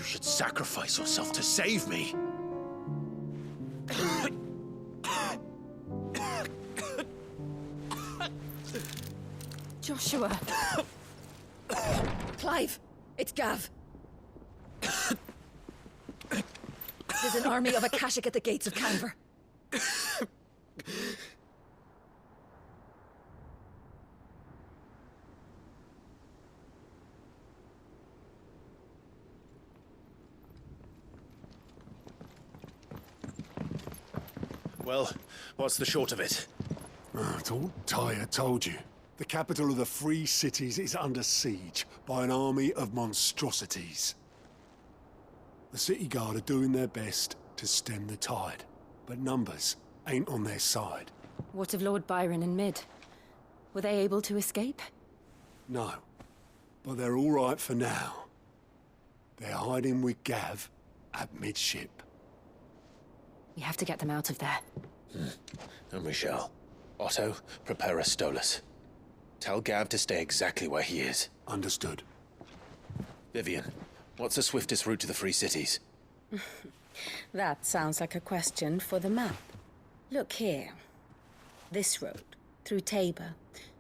should sacrifice yourself to save me. Joshua. Clive, it's Gav. There's an army of Akashic at the gates of Canver. Well, what's the short of it? Thought Tyre told you. The capital of the Free Cities is under siege by an army of monstrosities. The city guard are doing their best to stem the tide, but numbers ain't on their side. What of Lord Byron and Mid? Were they able to escape? No, but they're all right for now. They're hiding with Gav at midship. We have to get them out of there. And we shall. Otto, prepare a Stolas. Tell Gav to stay exactly where he is. Understood. Vivian, what's the swiftest route to the Free Cities? That sounds like a question for the map. Look here. This road, through Tabor,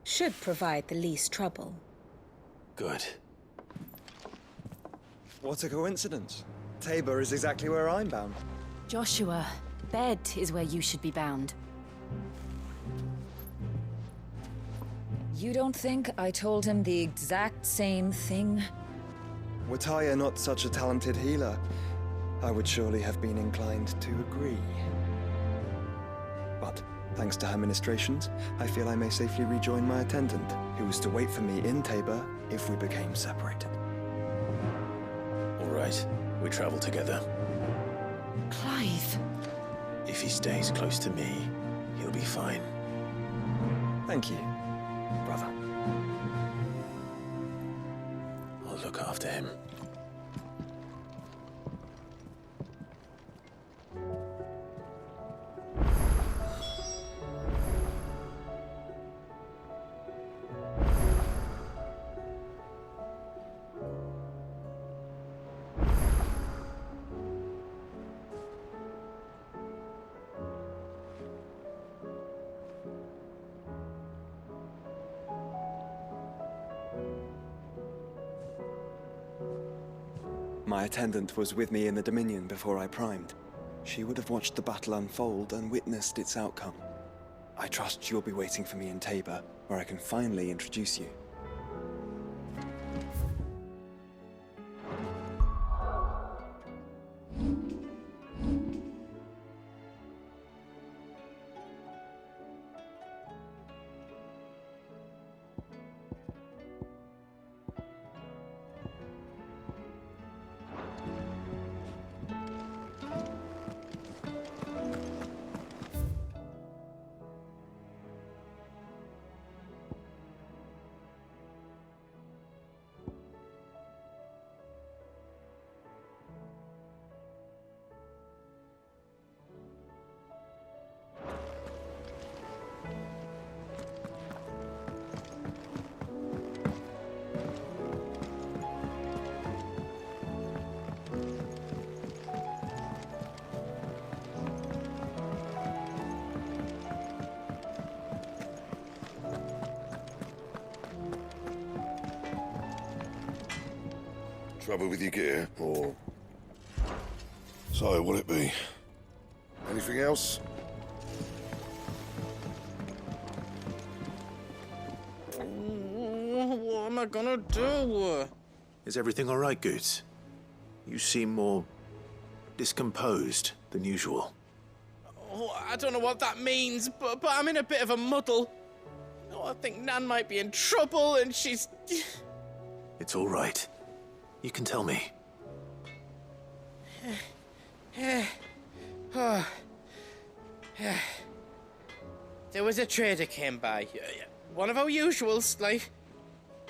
should provide the least trouble. Good. What a coincidence. Tabor is exactly where I'm bound. Joshua, bed is where you should be bound. You don't think I told him the exact same thing? Were Tyre not such a talented healer, I would surely have been inclined to agree. But, thanks to her ministrations, I feel I may safely rejoin my attendant, who was to wait for me in Tabor if we became separated. All right, we travel together. Clive. If he stays close to me, he'll be fine. Thank you, brother. I'll look after him. My attendant was with me in the Dominion before I primed. She would have watched the battle unfold and witnessed its outcome. I trust you'll be waiting for me in Tabor, where I can finally introduce you. Trouble with your gear, or... So, will it be? Anything else? What am I gonna do? Is everything all right, Goots? You seem more discomposed than usual. Oh, I don't know what that means, but I'm in a bit of a muddle. Oh, I think Nan might be in trouble, and she's... It's all right. You can tell me. There was a trader came by. One of our usuals, like.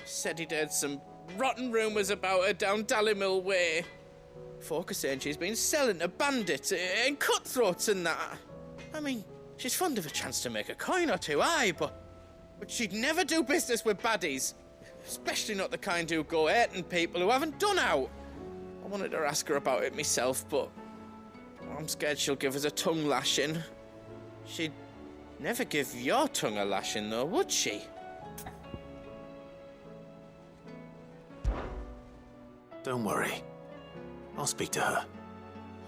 Said he'd heard some rotten rumours about her down Dallymill Way. Folk are saying she's been selling to bandits and cutthroats and that. I mean, she's fond of a chance to make a coin or two, aye, but she'd never do business with baddies. Especially not the kind who go hurting people who haven't done out. I wanted to ask her about it myself, but I'm scared she'll give us a tongue lashing. She'd never give your tongue a lashing, though, would she? Don't worry. I'll speak to her.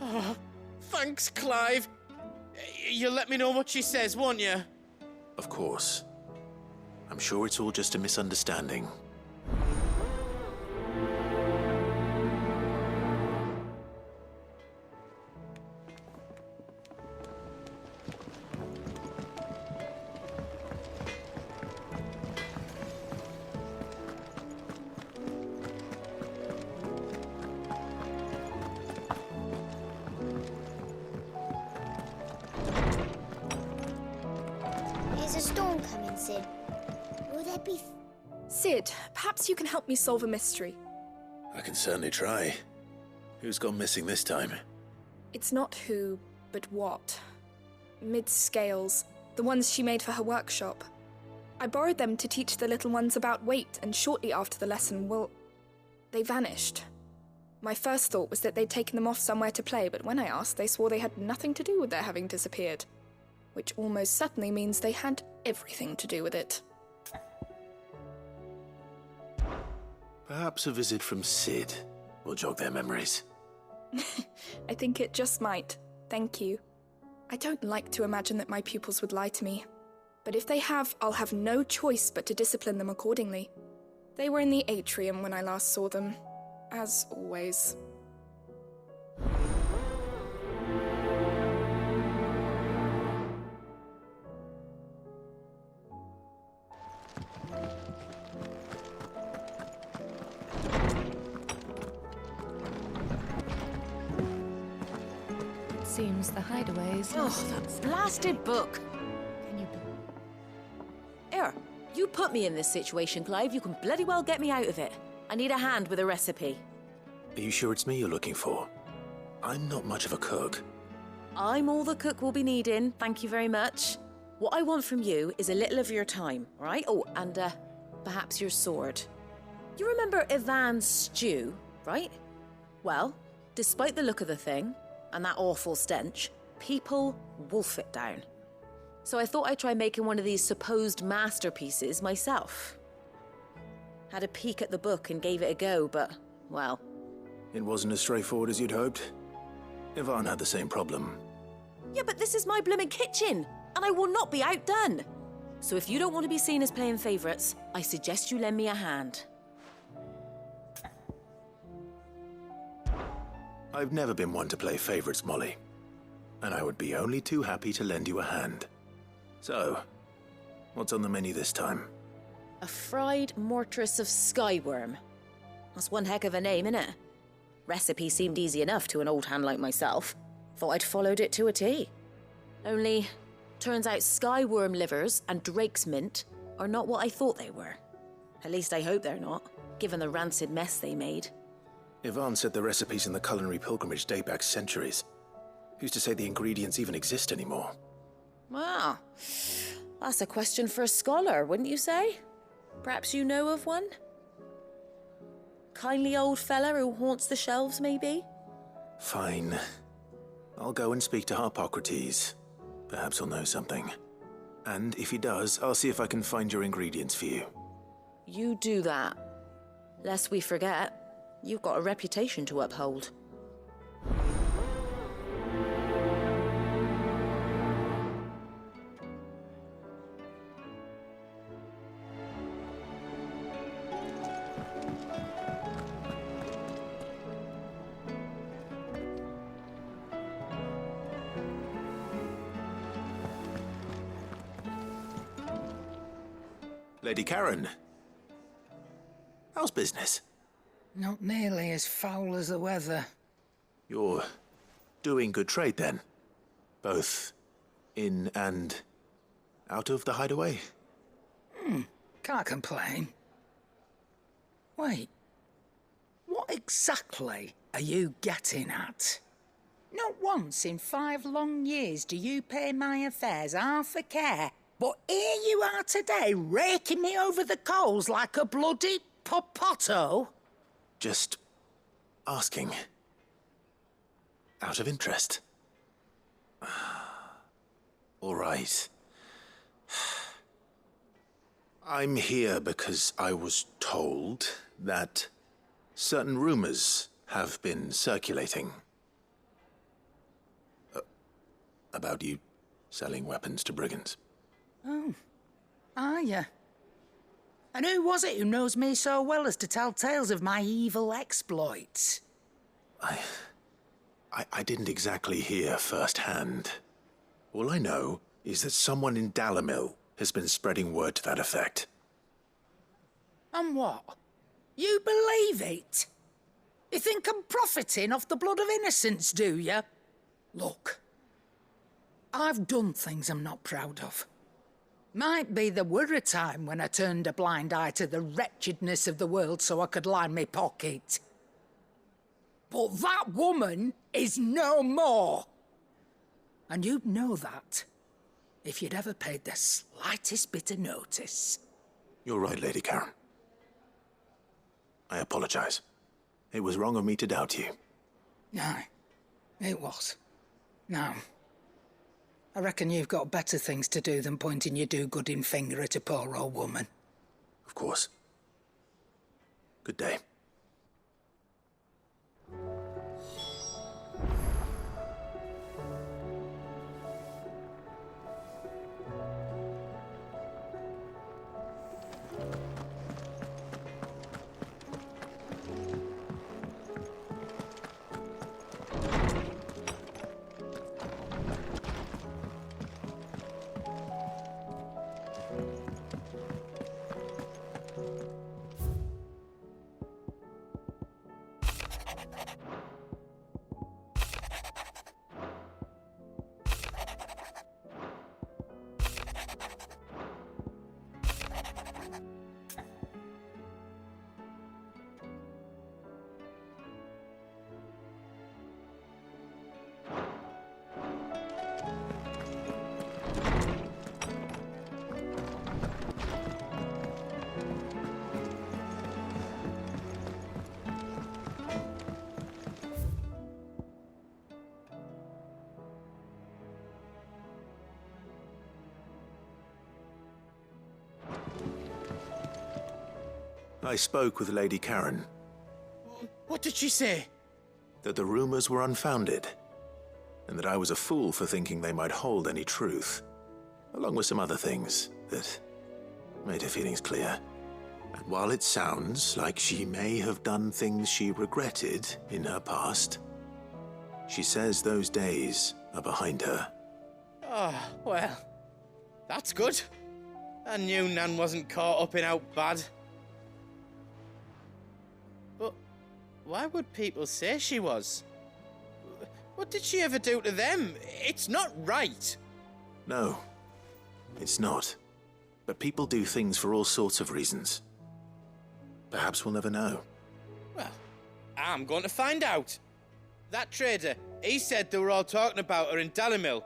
Oh, thanks, Clive. You'll let me know what she says, won't you? Of course. I'm sure it's all just a misunderstanding. There's a storm coming, Sid. Will there be... Sid, perhaps you can help me solve a mystery. I can certainly try. Who's gone missing this time? It's not who, but what. Mid's scales, the ones she made for her workshop. I borrowed them to teach the little ones about weight, and shortly after the lesson, well, they vanished. My first thought was that they'd taken them off somewhere to play, but when I asked, they swore they had nothing to do with their having disappeared. Which almost certainly means they had everything to do with it. Perhaps a visit from Sid will jog their memories. I think it just might. Thank you. I don't like to imagine that my pupils would lie to me. But if they have, I'll have no choice but to discipline them accordingly. They were in the atrium when I last saw them, as always. Seems the hideaways. Oh, that blasted book! Can you... Here, you put me in this situation, Clive. You can bloody well get me out of it. I need a hand with a recipe. Are you sure it's me you're looking for? I'm not much of a cook. I'm all the cook will be needing, thank you very much. What I want from you is a little of your time, right? Oh, and perhaps your sword. You remember Ivan's stew, right? Well, despite the look of the thing, and that awful stench, people wolf it down. So I thought I'd try making one of these supposed masterpieces myself. Had a peek at the book and gave it a go, but, well... It wasn't as straightforward as you'd hoped. Ivan had the same problem. Yeah, but this is my blimmin' kitchen, and I will not be outdone. So if you don't want to be seen as playing favourites, I suggest you lend me a hand. I've never been one to play favourites, Molly. And I would be only too happy to lend you a hand. So, what's on the menu this time? A fried mortress of skyworm. That's one heck of a name, innit? Recipe seemed easy enough to an old hand like myself. Thought I'd followed it to a T. Only, turns out skyworm livers and drake's mint are not what I thought they were. At least I hope they're not, given the rancid mess they made. Ivan said the recipes in the culinary pilgrimage date back centuries. Who's to say the ingredients even exist anymore? Well, that's a question for a scholar, wouldn't you say? Perhaps you know of one? Kindly old fella who haunts the shelves, maybe? Fine. I'll go and speak to Harpocrates. Perhaps he'll know something. And if he does, I'll see if I can find your ingredients for you. You do that. Lest we forget, you've got a reputation to uphold. Lady Karen. How's business? Not nearly as foul as the weather. You're doing good trade, then? Both in and out of the hideaway? Can't complain. Wait. What exactly are you getting at? Not once in 5 long years do you pay my affairs half a care. But here you are today, raking me over the coals like a bloody popoto. Just asking. Out of interest. All right. I'm here because I was told that certain rumors have been circulating. About you selling weapons to brigands. Oh. Are you? And who was it who knows me so well as to tell tales of my evil exploits? I didn't exactly hear firsthand. All I know is that someone in Dalimil has been spreading word to that effect. And what? You believe it? You think I'm profiting off the blood of innocents, do you? Look, I've done things I'm not proud of. Might be there were a time when I turned a blind eye to the wretchedness of the world so I could line my pocket. But that woman is no more. And you'd know that if you'd ever paid the slightest bit of notice. You're right, Lady Karen. I apologize. It was wrong of me to doubt you. Aye, it was. Now, I reckon you've got better things to do than pointing your do-gooding finger at a poor old woman. Of course. Good day. I spoke with Lady Karen. What did she say? That the rumors were unfounded, and that I was a fool for thinking they might hold any truth, along with some other things that made her feelings clear. And while it sounds like she may have done things she regretted in her past, she says those days are behind her. Oh, well, that's good. I knew Nan wasn't caught up in out bad. But why would people say she was? What did she ever do to them? It's not right. No, it's not. But people do things for all sorts of reasons. Perhaps we'll never know. Well, I'm going to find out. That trader, he said they were all talking about her in Dalimil.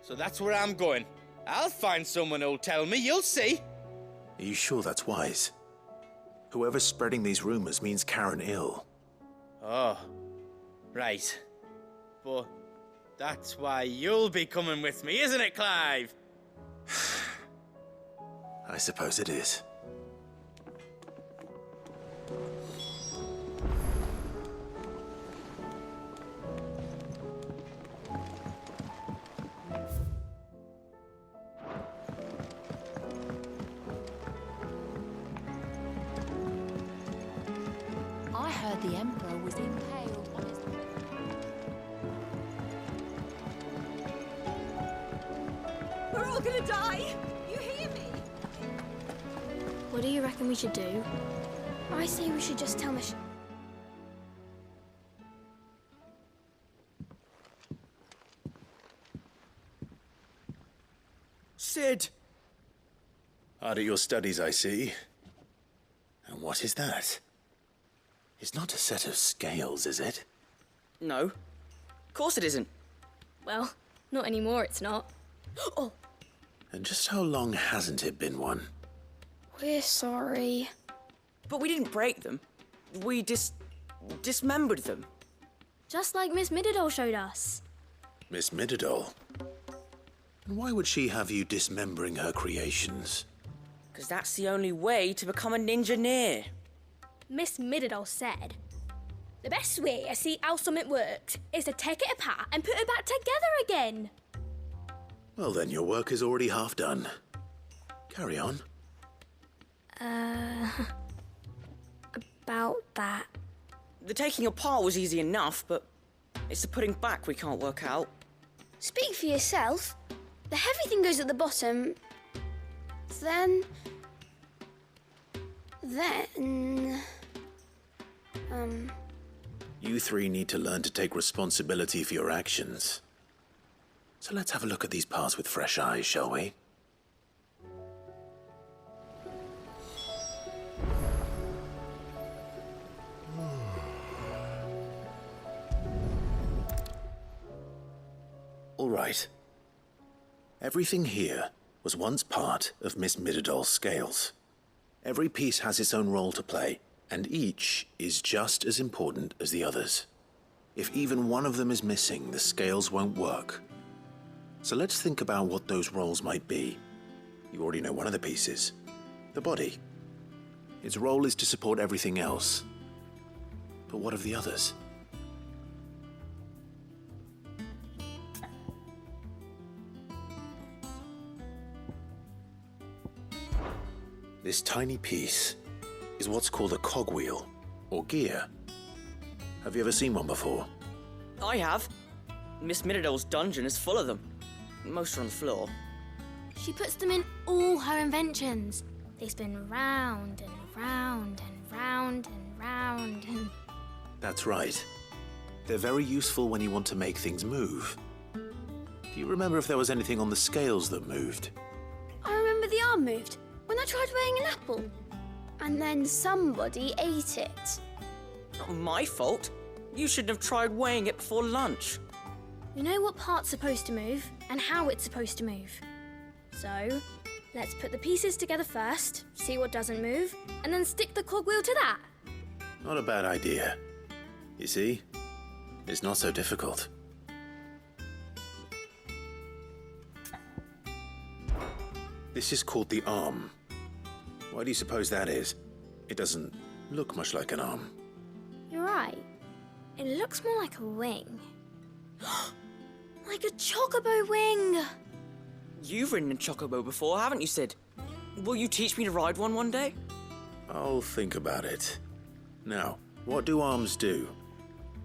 So that's where I'm going. I'll find someone who'll tell me, you'll see. Are you sure that's wise? Whoever's spreading these rumors means Karen ill. Oh, right. But that's why you'll be coming with me, isn't it, Clive? I suppose it is. I heard the Emperor was impaled on his... We're all gonna die! You hear me? What do you reckon we should do? I say we should just tell Mich... Sid! Hard at your studies, I see. And what is that? It's not a set of scales, is it? No. Of course it isn't. Well, not anymore, it's not. Oh! And just how long hasn't it been one? We're sorry. But we didn't break them. We just dismembered them. Just like Miss Mididol showed us. Miss Mididol? And why would she have you dismembering her creations? Because that's the only way to become a ninja-neer. Miss Mididol said, the best way to see how something works is to take it apart and put it back together again. Well then, your work is already half done. Carry on. About that. The taking apart was easy enough, but it's the putting back we can't work out. Speak for yourself. The heavy thing goes at the bottom. Then... You three need to learn to take responsibility for your actions. So let's have a look at these parts with fresh eyes, shall we? All right. Everything here was once part of Miss Mididol's scales. Every piece has its own role to play, and each is just as important as the others. If even one of them is missing, the scales won't work. So let's think about what those roles might be. You already know one of the pieces, the body. Its role is to support everything else. But what of the others? This tiny piece is what's called a cogwheel, or gear. Have you ever seen one before? I have. Miss Mididol's dungeon is full of them. Most are on the floor. She puts them in all her inventions. They spin round and round and round and round and... That's right. They're very useful when you want to make things move. Do you remember if there was anything on the scales that moved? I remember the arm moved when I tried weighing an apple. And then somebody ate it. Not my fault. You shouldn't have tried weighing it before lunch. We know what part's supposed to move and how it's supposed to move. So, let's put the pieces together first, see what doesn't move, and then stick the cogwheel to that. Not a bad idea. You see? It's not so difficult. This is called the arm. Why do you suppose that is? It doesn't look much like an arm. You're right. It looks more like a wing. Like a chocobo wing! You've ridden a chocobo before, haven't you, Sid? Will you teach me to ride one day? I'll think about it. Now, what do arms do?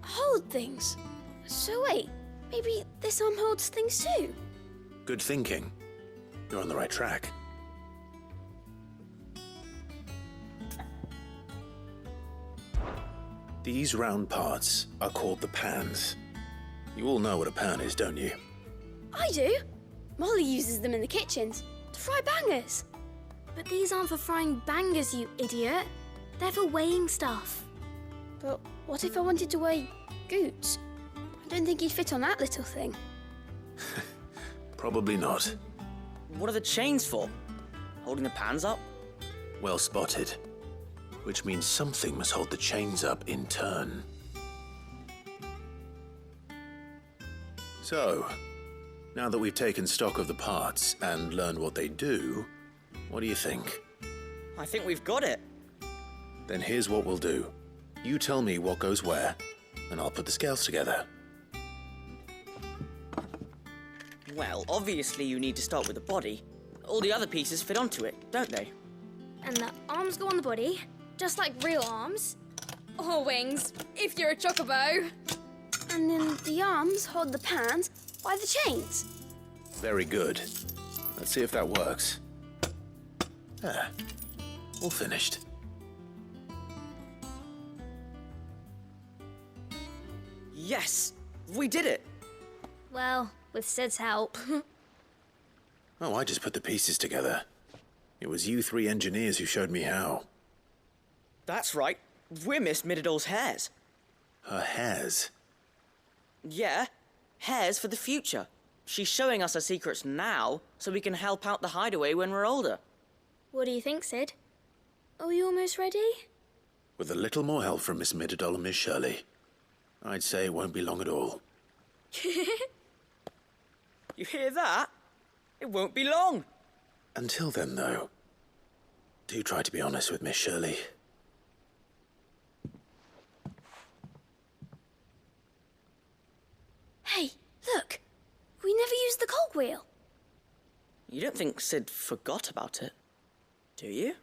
Hold things. So wait, maybe this arm holds things too? Good thinking. You're on the right track. These round parts are called the pans. You all know what a pan is, don't you? I do. Molly uses them in the kitchens to fry bangers. But these aren't for frying bangers, you idiot. They're for weighing stuff. But what if I wanted to weigh Goots? I don't think he'd fit on that little thing. Probably not. What are the chains for? Holding the pans up? Well spotted. Which means something must hold the chains up in turn. So, now that we've taken stock of the parts and learned what they do, what do you think? I think we've got it. Then here's what we'll do. You tell me what goes where, and I'll put the scales together. Well, obviously you need to start with the body. All the other pieces fit onto it, don't they? And the arms go on the body, just like real arms. Or wings, if you're a chocobo. And then the arms hold the pans by the chains. Very good. Let's see if that works. There. All finished. Yes! We did it! Well, with Sid's help. Oh, I just put the pieces together. It was you three engineers who showed me how. That's right. We're Miss Mididol's hairs. Her hairs? Yeah, hairs for the future. She's showing us her secrets now, so we can help out the hideaway when we're older. What do you think, Sid? Are we almost ready? With a little more help from Miss Midadol and Miss Shirley, I'd say it won't be long at all. You hear that? It won't be long. Until then, though, do try to be honest with Miss Shirley. Hey, look! We never used the cogwheel. You don't think Sid forgot about it, do you?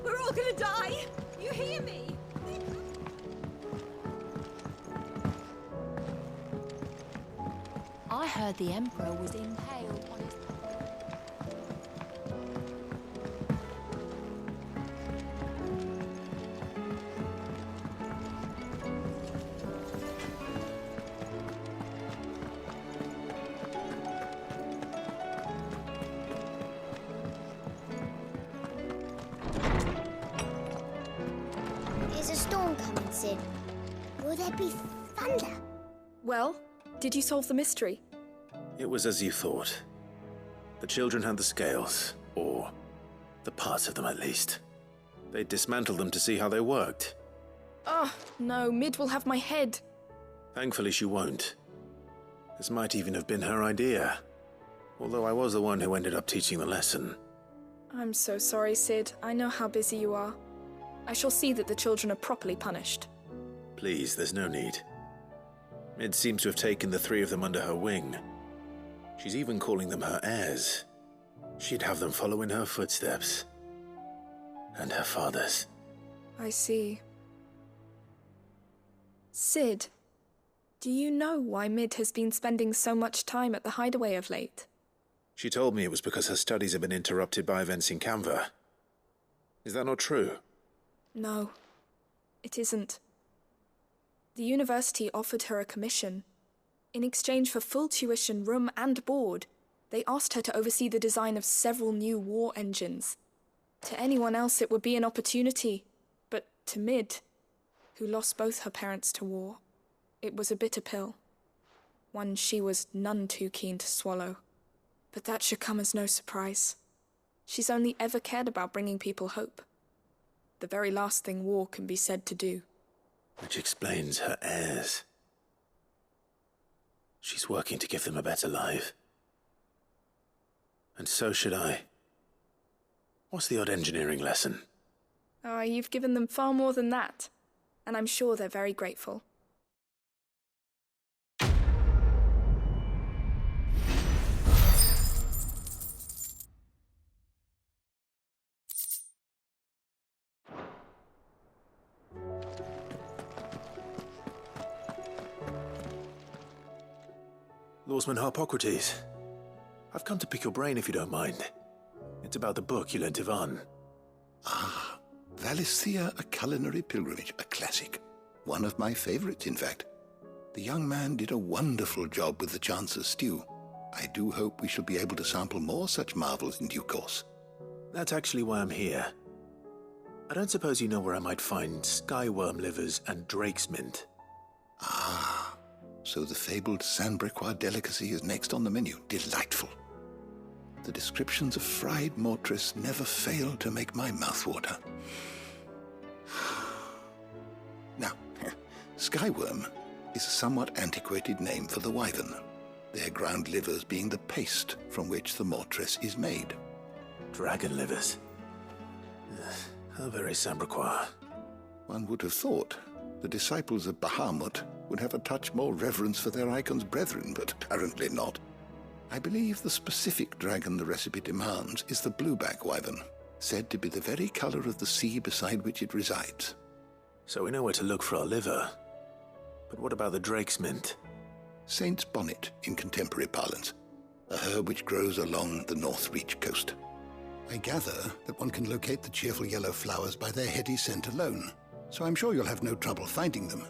We're all gonna die! You hear me? I heard the Emperor was impaled on his... There's a storm coming, Sid. Will there be thunder? Well, did you solve the mystery? It was as you thought. The children had the scales, or the parts of them at least. They dismantled them to see how they worked. Oh, no, Mid will have my head. Thankfully she won't. This might even have been her idea. Although I was the one who ended up teaching the lesson. I'm so sorry, Sid. I know how busy you are. I shall see that the children are properly punished. Please, there's no need. Mid seems to have taken the three of them under her wing. She's even calling them her heirs. She'd have them follow in her footsteps. And her father's. I see. Sid, do you know why Mid has been spending so much time at the hideaway of late? She told me it was because her studies have been interrupted by events in Canva. Is that not true? No, it isn't. The university offered her a commission. In exchange for full tuition, room and board, they asked her to oversee the design of several new war engines. To anyone else it would be an opportunity, but to Mid, who lost both her parents to war, it was a bitter pill. One she was none too keen to swallow. But that should come as no surprise. She's only ever cared about bringing people hope. The very last thing war can be said to do. Which explains her heirs. She's working to give them a better life. And so should I. What's the odd engineering lesson? Oh, you've given them far more than that. And I'm sure they're very grateful. Lawsman Harpocrates. I've come to pick your brain if you don't mind. It's about the book you lent Ivan. Ah, Valisthea, A Culinary Pilgrimage, a classic. One of my favorites, in fact. The young man did a wonderful job with the Chance's stew. I do hope we shall be able to sample more such marvels in due course. That's actually why I'm here. I don't suppose you know where I might find skyworm livers and drake's mint. Ah, so the fabled Sanbrequois delicacy is next on the menu. Delightful. The descriptions of fried mortress never fail to make my mouth water. Now, skyworm is a somewhat antiquated name for the wyvern, their ground livers being the paste from which the mortress is made. Dragon livers. How very Sanbrequois. One would have thought the disciples of Bahamut would have a touch more reverence for their icon's brethren, but apparently not. I believe the specific dragon the recipe demands is the blueback wyvern, said to be the very color of the sea beside which it resides. So we know where to look for our liver. But what about the drake's mint? Saint's bonnet in contemporary parlance, a herb which grows along the North Reach coast. I gather that one can locate the cheerful yellow flowers by their heady scent alone, so I'm sure you'll have no trouble finding them.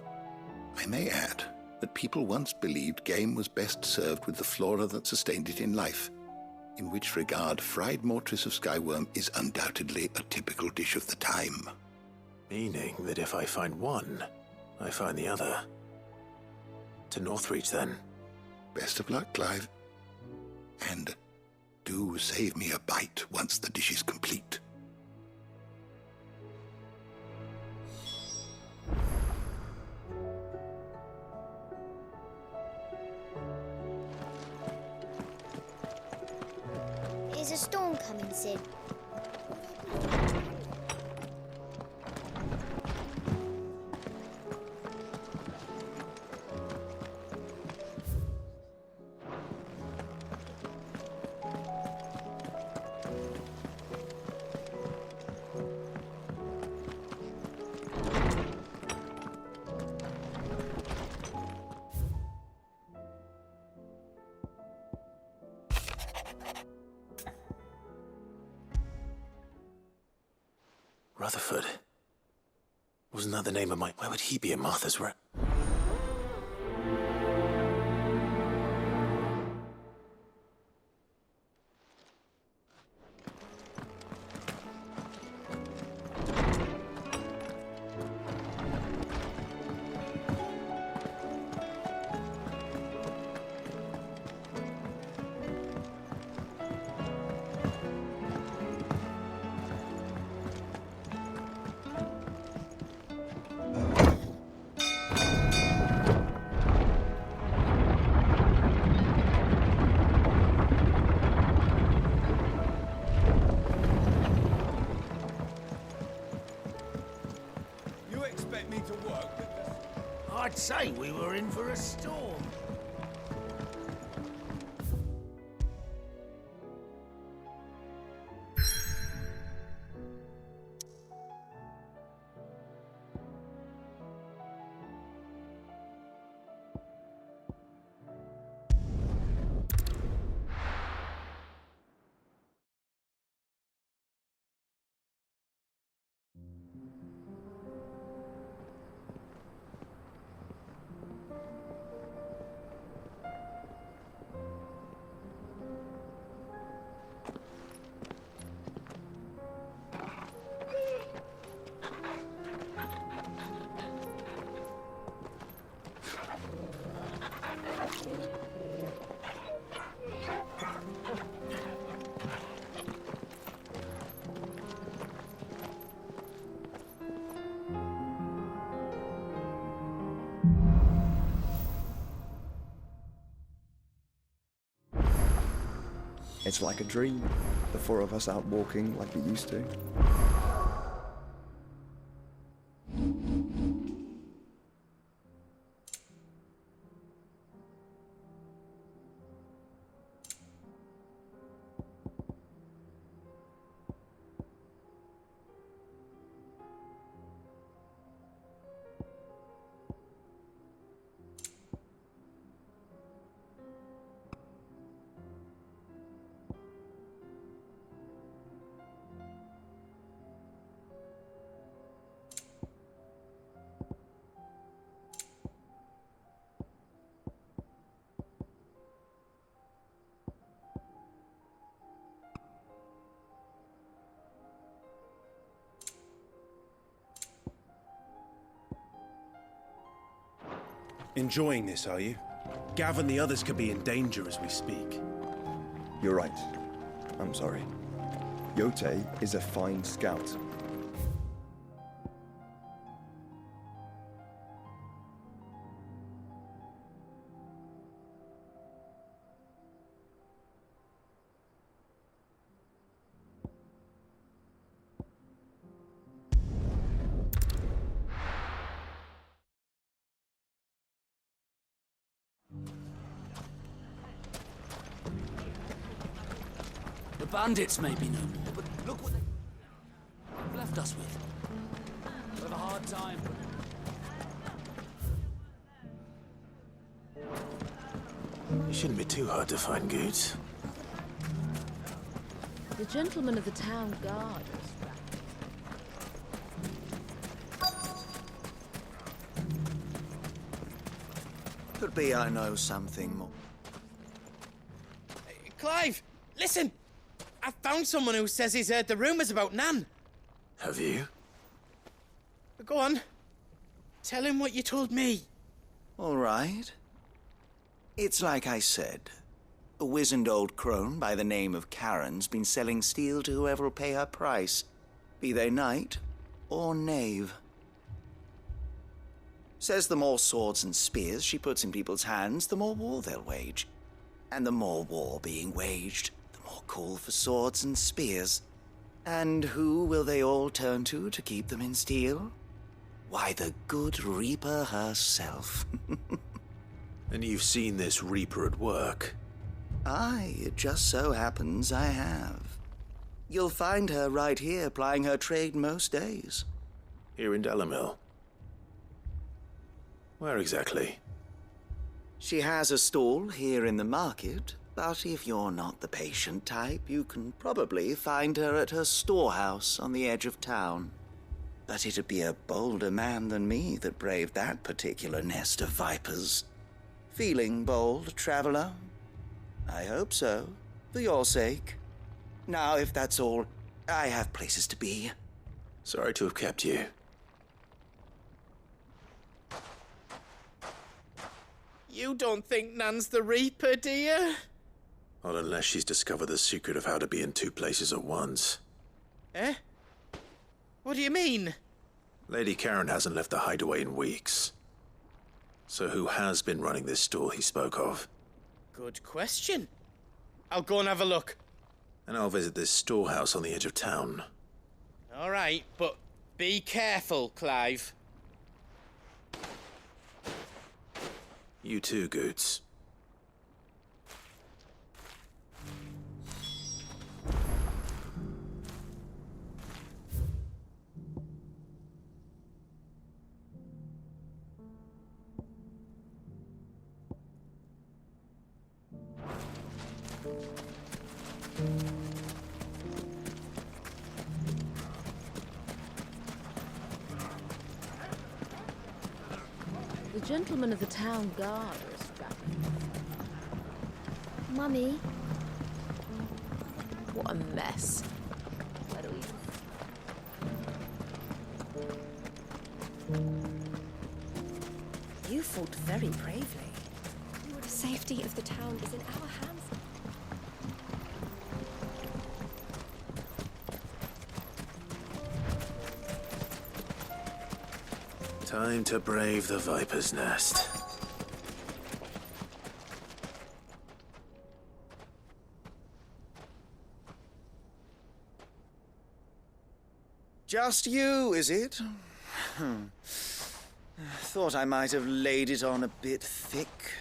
I may add that people once believed game was best served with the flora that sustained it in life, in which regard fried mortress of skyworm is undoubtedly a typical dish of the time. Meaning that if I find one, I find the other. To Northreach, then. Best of luck, Clive. And do save me a bite once the dish is complete. Is a storm coming, Sid? Rutherford. Wasn't that the name of my... Why would he be in Martha's room? I'd say we were in for a storm. It's like a dream, the four of us out walking like we used to. Enjoying this, are you? Gav and the others could be in danger as we speak. You're right. I'm sorry. Yote is a fine scout. The bandits may be no more, but look what they've left us with. We'll have a hard time. You shouldn't be too hard to find, Goots. The gentleman of the town guard. Could be I know something more. Clive, listen! I found someone who says he's heard the rumours about Nan. Have you? Go on. Tell him what you told me. All right. It's like I said. A wizened old crone by the name of Karen's been selling steel to whoever will pay her price, be they knight or knave. Says the more swords and spears she puts in people's hands, the more war they'll wage. And the more war being waged, the more call for swords and spears. And who will they all turn to keep them in steel? Why, the good Reaper herself. And you've seen this Reaper at work? Aye, it just so happens I have. You'll find her right here plying her trade most days. Here in Dalimil? Where exactly? She has a stall here in the market, but if you're not the patient type, you can probably find her at her storehouse on the edge of town. But it'd be a bolder man than me that braved that particular nest of vipers. Feeling bold, traveler? I hope so, for your sake. Now, if that's all, I have places to be. Sorry to have kept you. You don't think Nan's the Reaper, do you? Not unless she's discovered the secret of how to be in two places at once. Eh? What do you mean? Lady Karen hasn't left the hideaway in weeks. So who has been running this stall he spoke of? Good question. I'll go and have a look. And I'll visit this storehouse on the edge of town. All right, but be careful, Clive. You too, Goots. The gentleman of the town guard is strapping. Mummy. What a mess. Where do we... You fought very bravely. The safety of the town is in our hands. Time to brave the Viper's Nest. Just you, is it? Thought I might have laid it on a bit thick.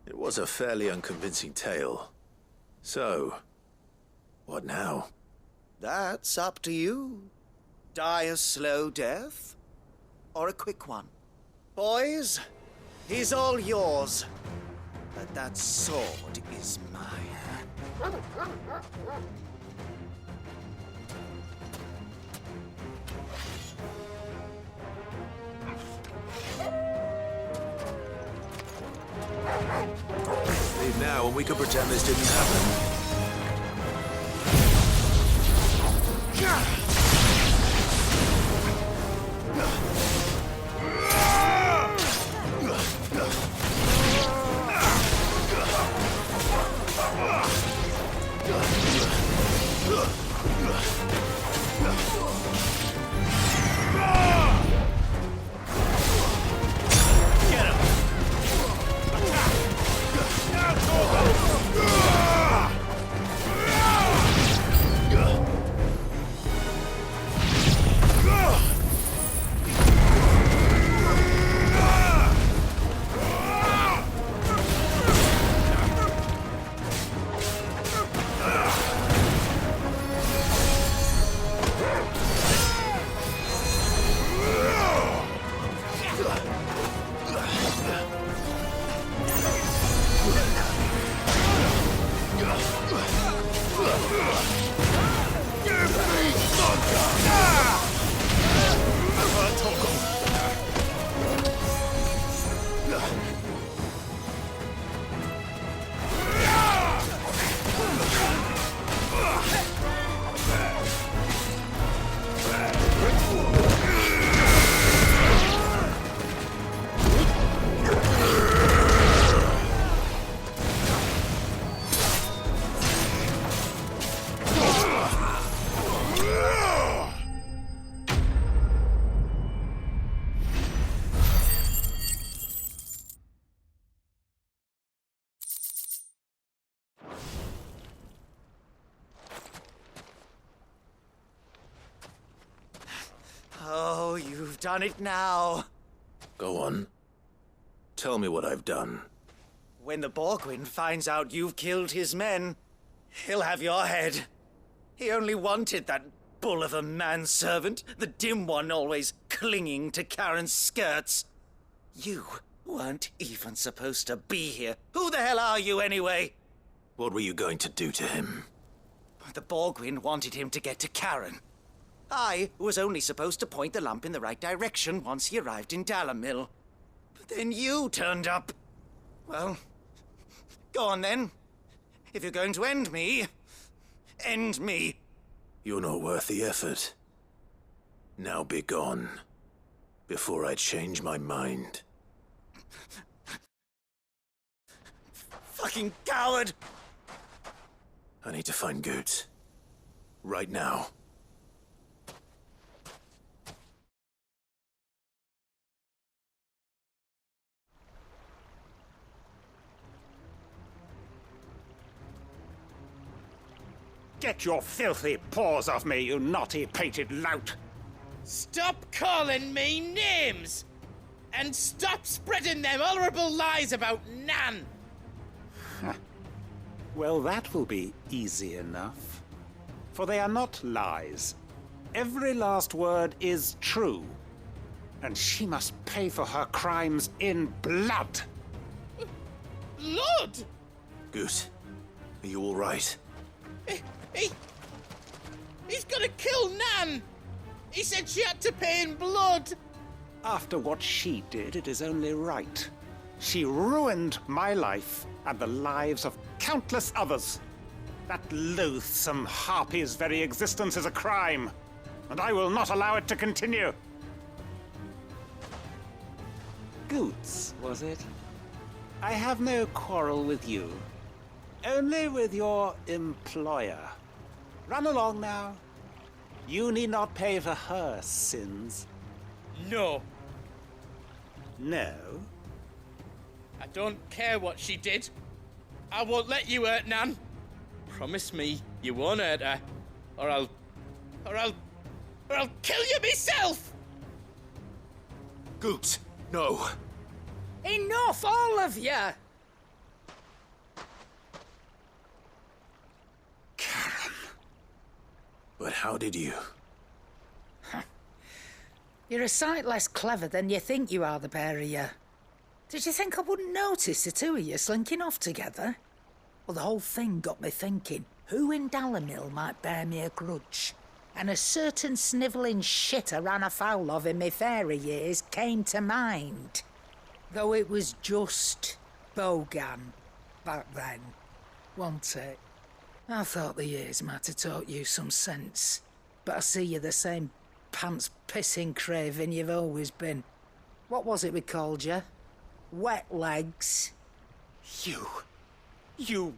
It was a fairly unconvincing tale. So, what now? That's up to you. Die a slow death, or a quick one. Boys, he's all yours. But that sword is mine. Leave now and we could pretend this didn't happen. Oh, you've done it now. Go on. Tell me what I've done. When the Borgwyn finds out you've killed his men, he'll have your head. He only wanted that bull of a manservant, the dim one always clinging to Karen's skirts. You weren't even supposed to be here. Who the hell are you anyway? What were you going to do to him? The Borgwyn wanted him to get to Karen. I was only supposed to point the lamp in the right direction once he arrived in Dalamil. But then you turned up. Well, go on then. If you're going to end me, end me. You're not worth the effort. Now be gone, before I change my mind. Fucking coward! I need to find Goetz. Right now. Get your filthy paws off me, you naughty-pated lout! Stop calling me names! And stop spreading them horrible lies about Nan! Well, that will be easy enough. For they are not lies. Every last word is true. And she must pay for her crimes in blood. Blood? Goetz, are you all right? He's gonna kill Nan! He said she had to pay in blood! After what she did, it is only right. She ruined my life and the lives of countless others. That loathsome harpy's very existence is a crime, and I will not allow it to continue. Goetz, was it? I have no quarrel with you. Only with your employer. Run along now. You need not pay for her sins. No. No? I don't care what she did. I won't let you hurt Nan. Promise me you won't hurt her, or I'll kill you myself! Goetz, no. Enough, all of you! But how did you? You're a sight less clever than you think you are, the pair of you. Did you think I wouldn't notice the two of you slinking off together? Well, the whole thing got me thinking, who in Dalamil might bear me a grudge? And a certain snivelling shit I ran afoul of in my fairy years came to mind. Though it was just Bogan back then, wasn't it? I thought the years might have taught you some sense, but I see you're the same pants-pissing craven you've always been. What was it we called you? Wet legs? You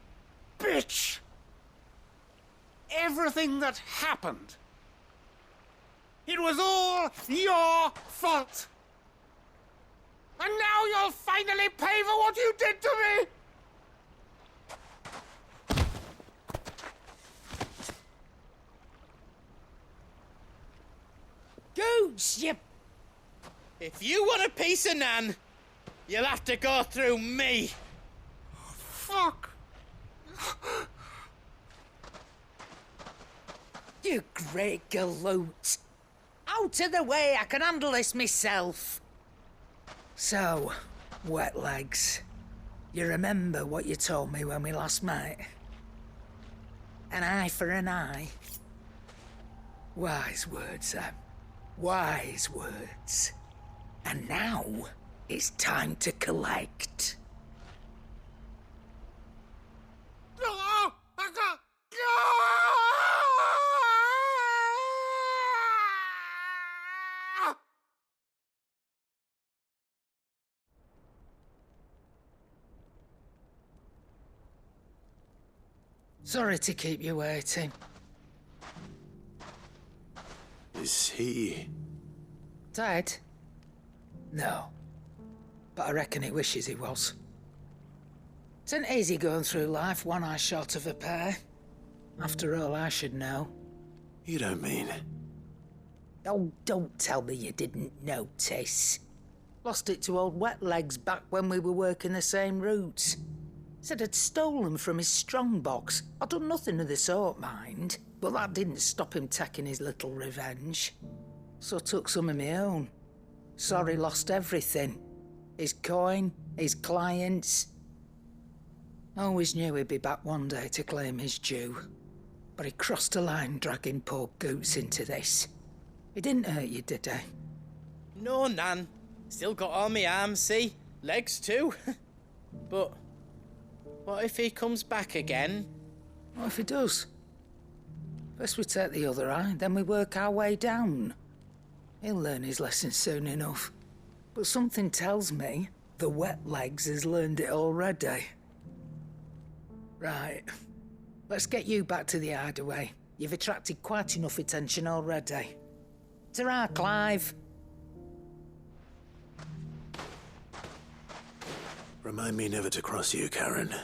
bitch! Everything that happened, it was all your fault! And now you'll finally pay for what you did to me! Goose, you... If you want a piece of Nan, you'll have to go through me. Fuck! You great galoot. Out of the way, I can handle this myself. So, wet legs, you remember what you told me when we last met? An eye for an eye. Wise words, Sam. Wise words. And now, it's time to collect. Sorry to keep you waiting. Is he... Dead? No. But I reckon he wishes he was. It ain't easy going through life one eye short of a pair. After all, I should know. You don't mean... Oh, don't tell me you didn't notice. Lost it to old Wet Legs back when we were working the same routes. Said I'd stolen from his strongbox. I'd done nothing of the sort, mind. But that didn't stop him taking his little revenge. So I took some of my own. Sorry, lost everything. His coin, his clients. Always knew he'd be back one day to claim his due. But he crossed a line dragging poor Goots into this. He didn't hurt you, did he? No, Nan. Still got all my arms, see? Legs too. But what if he comes back again? What if he does? First we take the other eye, then we work our way down. He'll learn his lesson soon enough. But something tells me the Wet Legs has learned it already. Right. Let's get you back to the hideaway. You've attracted quite enough attention already. Ta-ra, Clive. Remind me never to cross you, Karen.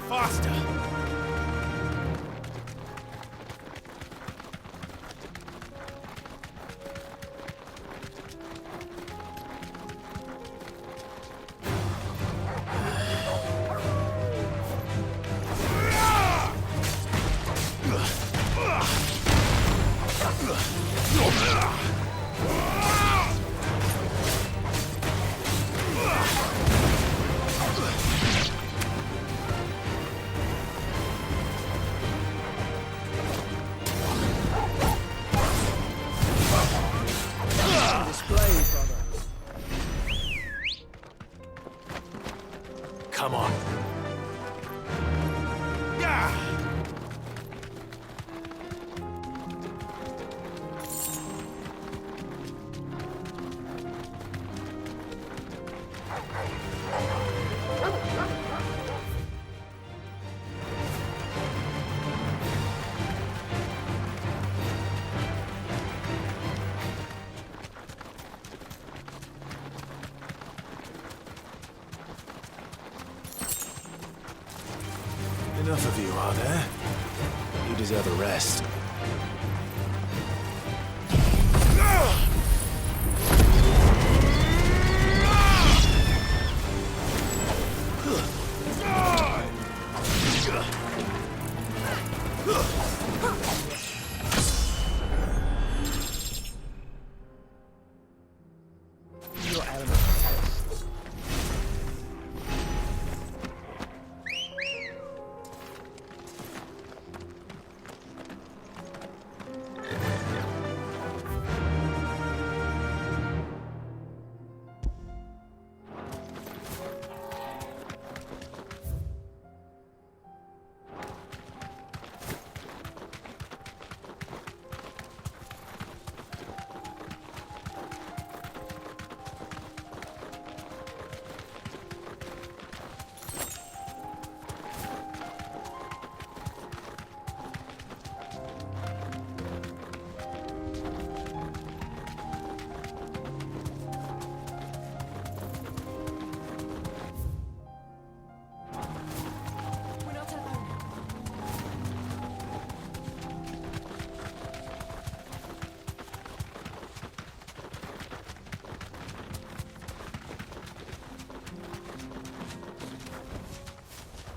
Faster! Come on. Enough of you, are there? You deserve a rest.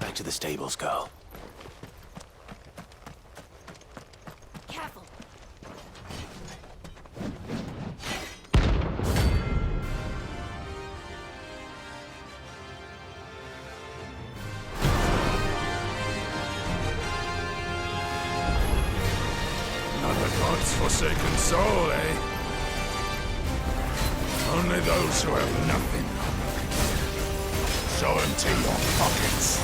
back to the stables, girl. Careful. Another God's forsaken soul, eh? Only those who have nothing show empty your pockets.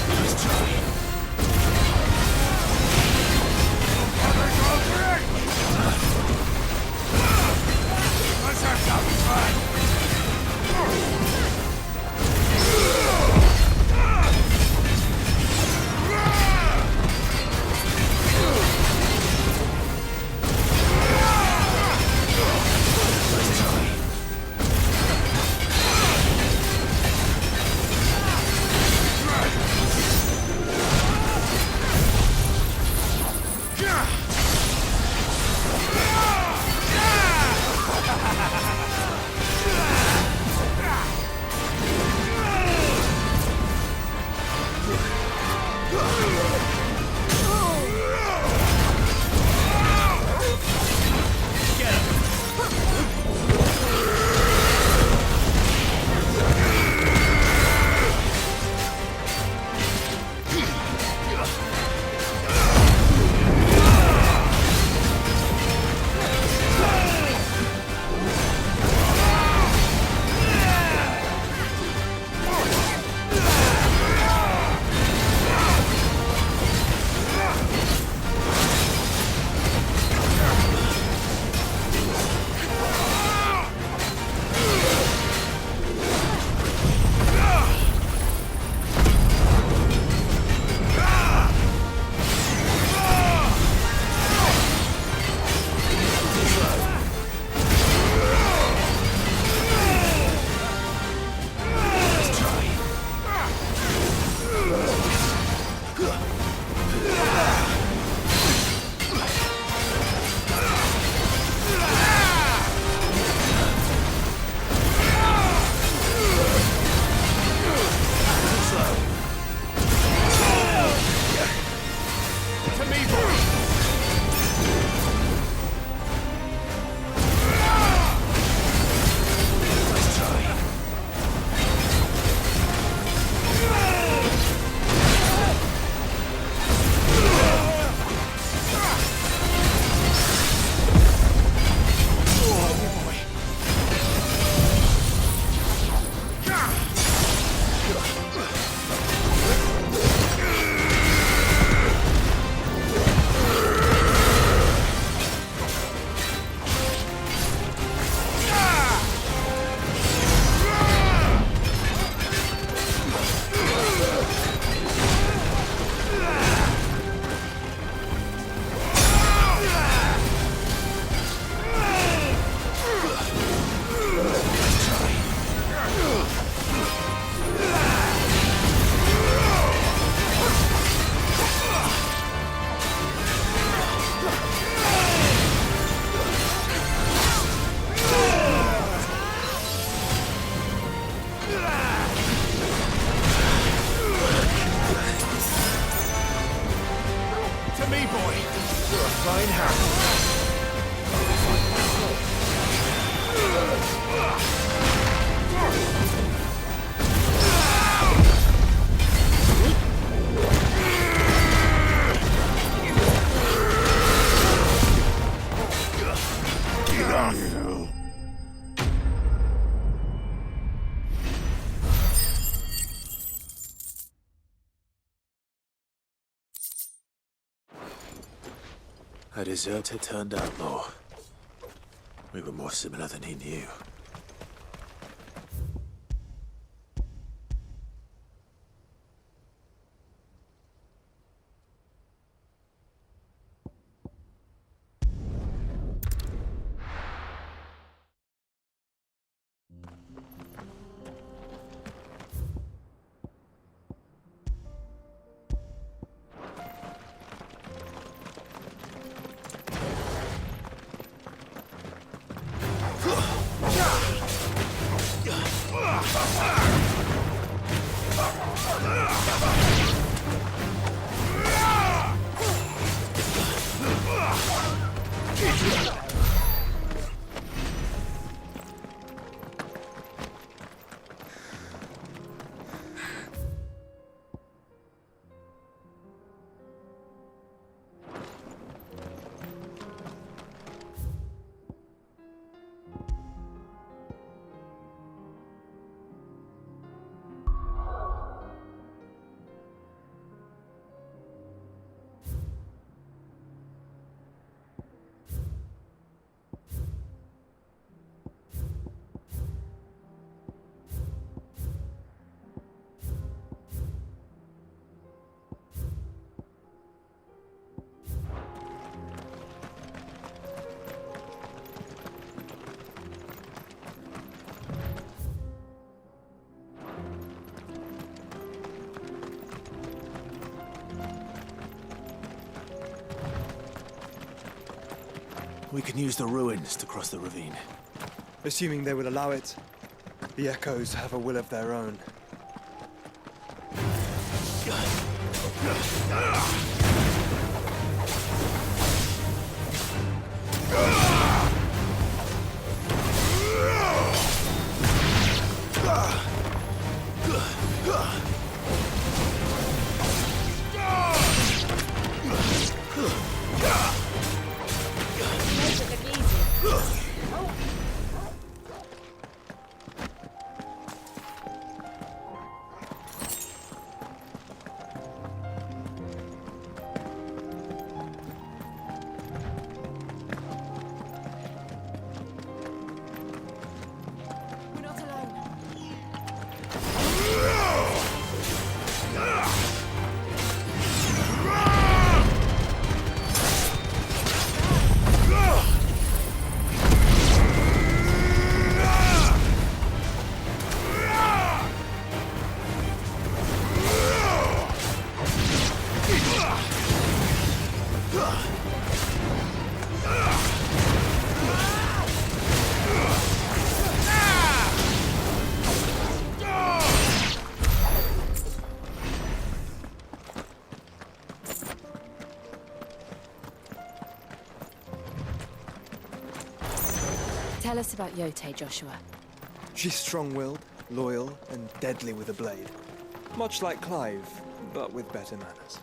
Let's try. Let's have some fun. A deserter turned outlaw. We were more similar than he knew. We can use the ruins to cross the ravine. Assuming they will allow it. The echoes have a will of their own. Tell us about Yote, Joshua. She's strong-willed, loyal, and deadly with a blade. Much like Clive, but with better manners.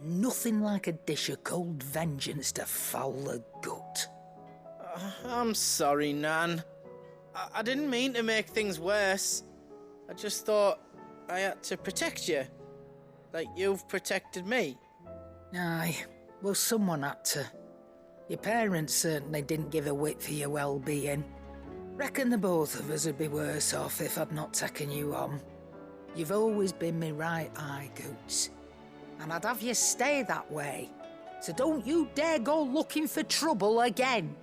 Nothing like a dish of cold vengeance to foul the gut. I'm sorry, Nan. I didn't mean to make things worse. I just thought I had to protect you. Like you've protected me. Aye, well, someone had to. Your parents certainly didn't give a whit for your well-being. Reckon the both of us would be worse off if I'd not taken you on. You've always been me right eye, Goots. And I'd have you stay that way. So don't you dare go looking for trouble again.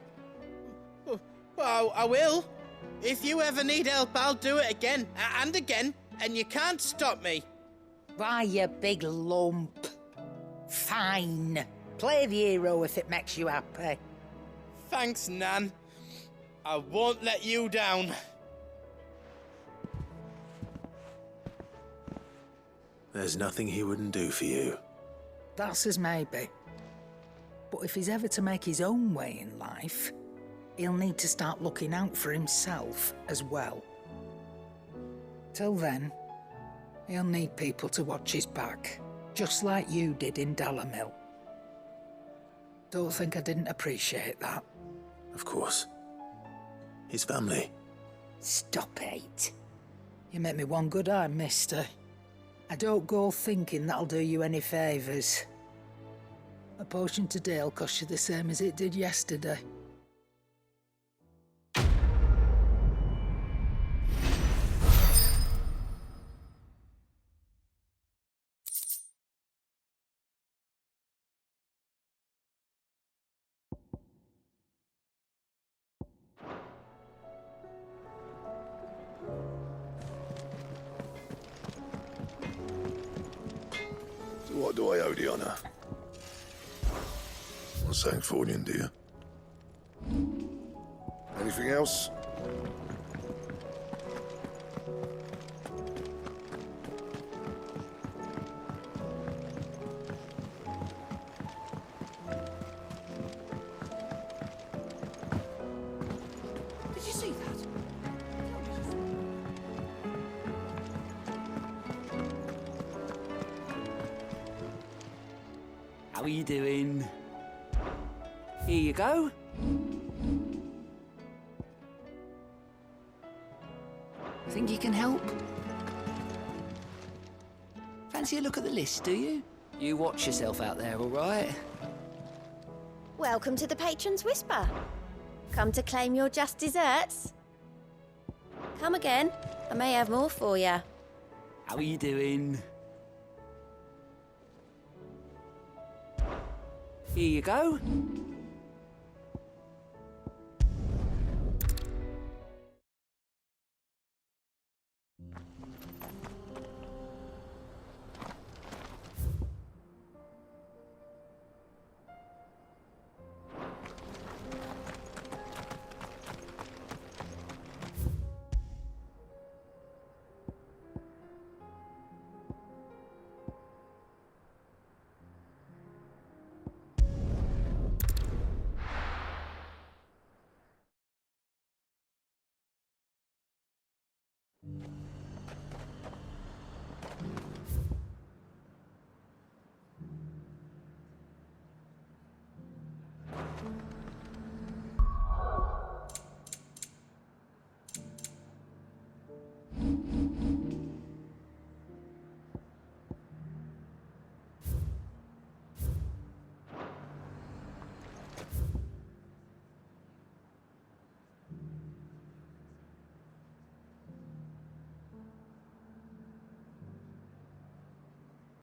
Well, I will. If you ever need help, I'll do it again and again, and you can't stop me. Why, you big lump. Fine. Play the hero if it makes you happy. Thanks, Nan. I won't let you down. There's nothing he wouldn't do for you. That's as maybe. But if he's ever to make his own way in life, he'll need to start looking out for himself as well. Till then, he'll need people to watch his back, just like you did in Dalimil. Don't think I didn't appreciate that. Of course. His family. Stop it. You make me one good eye, mister. I don't go thinking that'll do you any favours. A potion today'll cost you the same as it did yesterday. So what do I owe the honour? Not saying Fornian, do you? Anything else? Did you see that? How are you doing? Here you go. Think you can help? Fancy a look at the list, do you? You watch yourself out there, all right? Welcome to the Patron's Whisper. Come to claim your just desserts? Come again. I may have more for you. How are you doing? Here you go.